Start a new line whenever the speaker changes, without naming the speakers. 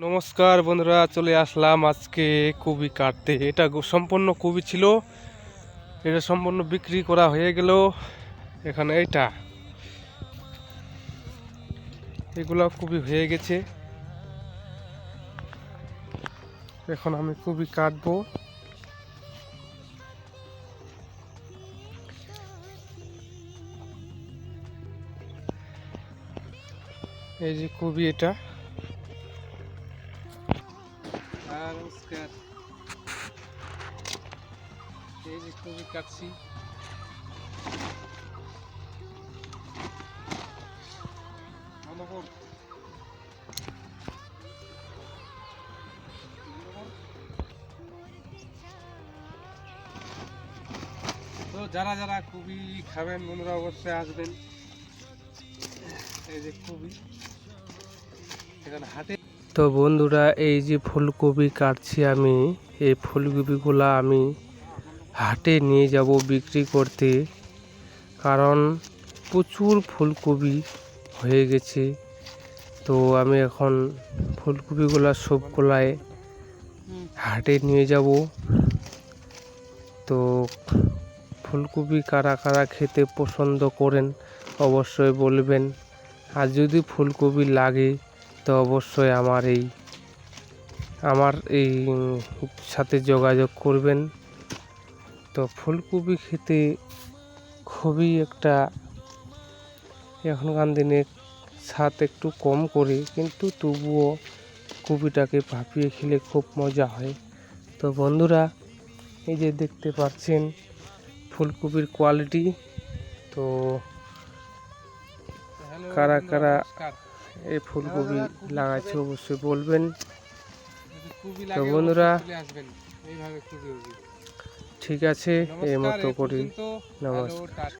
নমস্কার বন্ধুরা, চলে আসলাম আজকে কবি কাটতে। এটা সম্পূর্ণ কবি ছিল, এটা সম্পূর্ণ বিক্রি করা হয়ে গেল। এখানে এগুলো কবি হয়ে গেছে। এখন আমি কবি কাটবো। এই যে কবি, এটা নমস্কার। এই যে কবি কাটছি। তো যারা যারা কবি খাবেন বন্ধুরা অবশ্যই আসবেন। এই যে কবি এখানে হাটে। তো বন্ধুরা, এই যে ফুলকপি কাটছি আমি, এই ফুলকপিগুলা আমি হাটে নিয়ে যাব বিক্রি করতে, কারণ প্রচুর ফুলকপি হয়ে গেছে। তো আমি এখন ফুলকপিগুলা সবগুলাই হাটে নিয়ে যাব। তো ফুলকপি কারা কারা খেতে পছন্দ করেন অবশ্যই বলবেন। আর যদি ফুলকপি লাগে তো অবশ্যই আমার এই সাথে যোগাযোগ করবেন। তো ফুলকপি খেতে খুবই একটা এখনকার দিনে স্বাদ একটু কম করে, কিন্তু তবুও কপিটাকে ভাপিয়ে খেলে খুব মজা হয়। তো বন্ধুরা, এই যে দেখতে পাচ্ছেন ফুলকপির কোয়ালিটি। তো কারা কারা এই ফুলকপি লাগাচ্ছে অবশ্যই বলবেন। তো বন্ধুরা, ঠিক আছে, এই মতো করি। নমস্কার।